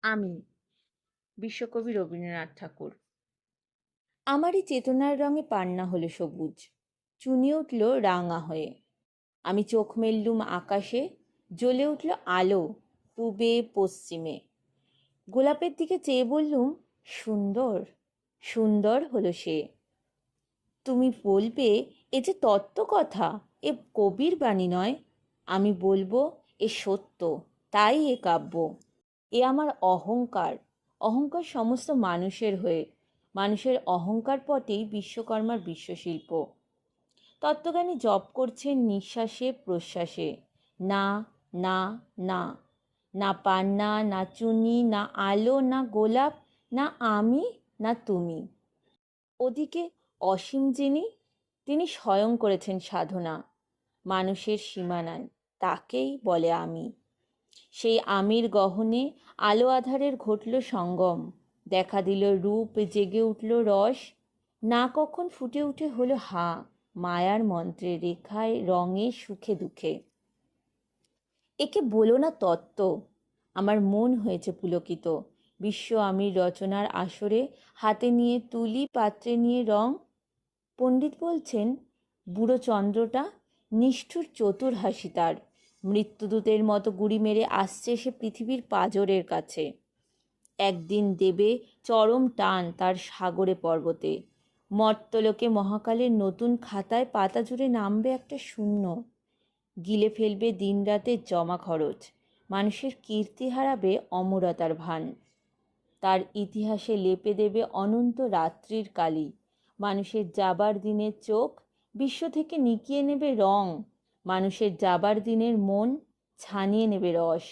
আমি, বিশ্বকবি রবীন্দ্রনাথ ঠাকুর। আমারই চেতনার রঙে পান্না হলো সবুজ, চুনি উঠল রাঙা হয়ে। আমি চোখ মেললুম আকাশে, জ্বলে উঠল আলো পূবে পশ্চিমে। গোলাপের দিকে চেয়ে বললুম, সুন্দর, সুন্দর হলো সে। তুমি বলবে, এ যে তত্ত্বকথা, এ কবির বাণী নয়। আমি বলবো, এ সত্য, তাই এ কাব্য। এ আমার অহংকার, অহংকার সমস্ত মানুষের হয়ে। মানুষের অহংকার পটেই বিশ্বকর্মার বিশ্বশিল্প। তত্ত্বজ্ঞানী জপ করছেন নিঃশ্বাসে প্রশ্বাসে, না, না, না। না পান্না, না চুনি, না আলো, না গোলাপ, না আমি, না তুমি। ওদিকে অসীম যিনি, তিনি স্বয়ং করেছেন সাধনা। মানুষের সীমানায় তাকেই বলে আমি। সেই আমির গহনে আলো আধারের ঘটল সঙ্গম। দেখা দিল রূপ, জেগে উঠল রস। না কখন ফুটে উঠে হলো হা, মায়ার মন্ত্রে, রেখায়, রঙে, সুখে দুঃখে। একে বলো না তত্ত্ব। আমার মন হয়েছে পুলকিত। বিশ্ব আমির রচনার আসরে হাতে নিয়ে তুলি, পাত্রে নিয়ে রং। পণ্ডিত বলছেন, বুড়ো চন্দ্রটা নিষ্ঠুর চতুর হাসি তার। মৃত্যুদূতের মতো গুড়ি মেরে আসছে সে পৃথিবীর পাঁজরের কাছে। একদিন দেবে চরম টান তার সাগরে পর্বতে। মর্তলোকে মহাকালের নতুন খাতায় পাতা জুড়ে নামবে একটা শূন্য। গিলে ফেলবে দিনরাতের জমা খরচ। মানুষের কীর্তি হারাবে অমরতার ভান। তার ইতিহাসে লেপে দেবে অনন্ত রাত্রির কালি। মানুষের যাবার দিনের চোখ বিশ্ব থেকে নিকিয়ে নেবে রং। মানুষের যাবার দিনের মন ছানিয়ে নেবে রস।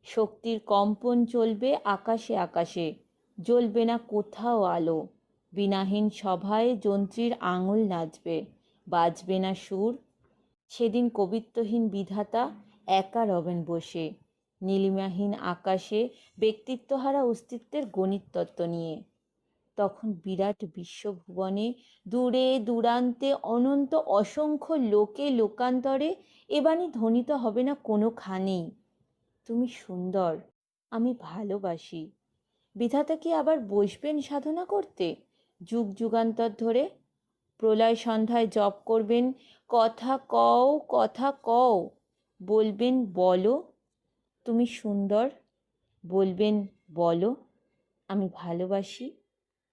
শক্তির কম্পন চলবে আকাশে আকাশে, জ্বলবে না কোথাও আলো। বিনাহীন সভায় যন্ত্রীর আঙুল নাচবে, বাজবে না সুর। সেদিন কবিত্বহীন বিধাতা একা রবেন বসে, নীলিমাহীন আকাশে ব্যক্তিত্বহারা অস্তিত্বের গণিততত্ত্ব নিয়ে। তখন বিরাট বিশ্বভুবনে দূরে দূরান্তে অনন্ত অসংখ্য লোকে লোকান্তরে এ বাণী ধ্বনিত হবে না কোনোখানেই, তুমি সুন্দর, আমি ভালোবাসি। বিধাতা কি আবার বসবেন সাধনা করতে যুগ যুগান্তর ধরে? প্রলয় সন্ধ্যায় জপ করবেন, কথা কও, কথা কও। বলবেন বলো, তুমি সুন্দর। বলবেন বলো, আমি ভালোবাসি।